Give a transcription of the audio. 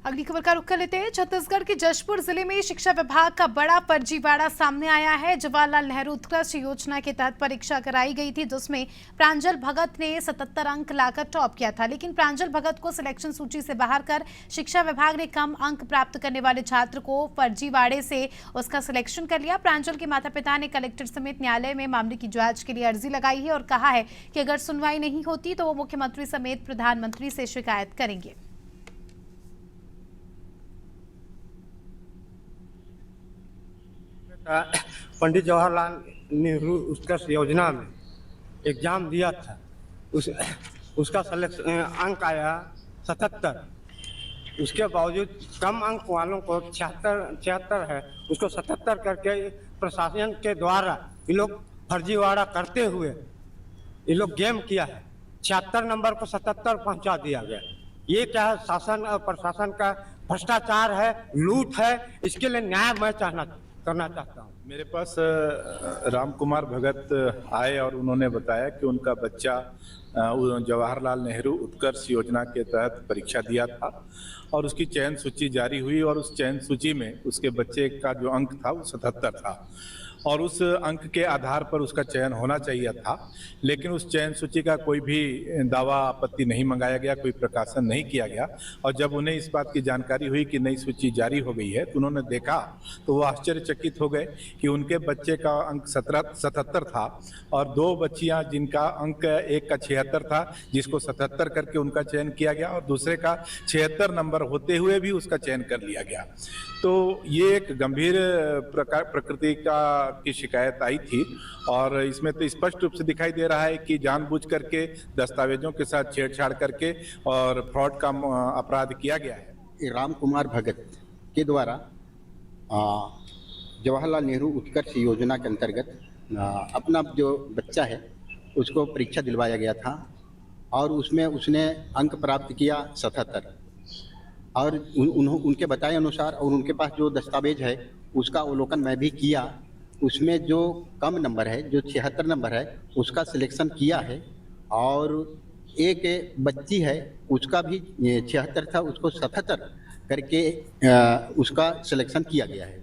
अगली खबर का रुख कर लेते हैं। छत्तीसगढ़ के जशपुर जिले में शिक्षा विभाग का बड़ा फर्जीवाड़ा सामने आया है। जवाहरलाल नेहरू उत्कृष्ट योजना के तहत परीक्षा कराई गई थी, जिसमें प्रांजल भगत ने 77 अंक लाकर टॉप किया था, लेकिन प्रांजल भगत को सिलेक्शन सूची से बाहर कर शिक्षा विभाग ने कम अंक प्राप्त करने वाले छात्र को फर्जीवाड़े से उसका सिलेक्शन कर लिया। प्रांजल के माता पिता ने कलेक्टर समेत न्यायालय में मामले की जांच के लिए अर्जी लगाई है और कहा है कि अगर सुनवाई नहीं होती तो वो मुख्यमंत्री समेत प्रधानमंत्री से शिकायत करेंगे। पंडित जवाहरलाल नेहरू उत्कर्ष योजना में एग्जाम दिया था, उसका सिलेक्शन अंक आया 77। उसके बावजूद कम अंक वालों को 76 है, उसको 77 करके प्रशासन के द्वारा ये लोग फर्जीवाड़ा करते हुए ये लोग गेम किया है। 76 नंबर को 77 पहुंचा दिया गया। ये क्या है? शासन और प्रशासन का भ्रष्टाचार है, लूट है। इसके लिए न्याय मैं करना चाहता हूँ। मेरे पास राम कुमार भगत आए और उन्होंने बताया कि उनका बच्चा जवाहरलाल नेहरू उत्कर्ष योजना के तहत परीक्षा दिया था और उसकी चयन सूची जारी हुई और उस चयन सूची में उसके बच्चे का जो अंक था वो 77 था और उस अंक के आधार पर उसका चयन होना चाहिए था, लेकिन उस चयन सूची का कोई भी दावा आपत्ति नहीं मंगाया गया, कोई प्रकाशन नहीं किया गया। और जब उन्हें इस बात की जानकारी हुई कि नई सूची जारी हो गई है तो उन्होंने देखा तो वो आश्चर्यचकित हो गए कि उनके बच्चे का अंक 77 था और दो बच्चियां जिनका अंक एक का 76 था, जिसको 77 करके उनका चयन किया गया और दूसरे का 76 नंबर होते हुए भी उसका चयन कर लिया गया। तो ये एक गंभीर प्रकृति की शिकायत आई थी और इसमें तो स्पष्ट रूप से दिखाई दे रहा है कि जानबूझ करके दस्तावेजों के साथ छेड़छाड़ करके और फ्रॉड का अपराध किया गया है। राम कुमार भगत के द्वारा जवाहरलाल नेहरू उत्कर्ष योजना के अंतर्गत अपना जो बच्चा है उसको परीक्षा दिलवाया गया था और उसमें उसने अंक प्राप्त किया 77 और उनके बताए अनुसार और उनके पास जो दस्तावेज है उसका अवलोकन मैं भी किया। उसमें जो कम नंबर है, जो 76 नंबर है, उसका सिलेक्शन किया है और एक बच्ची है उसका भी 76 था, उसको 77 करके उसका सिलेक्शन किया गया है।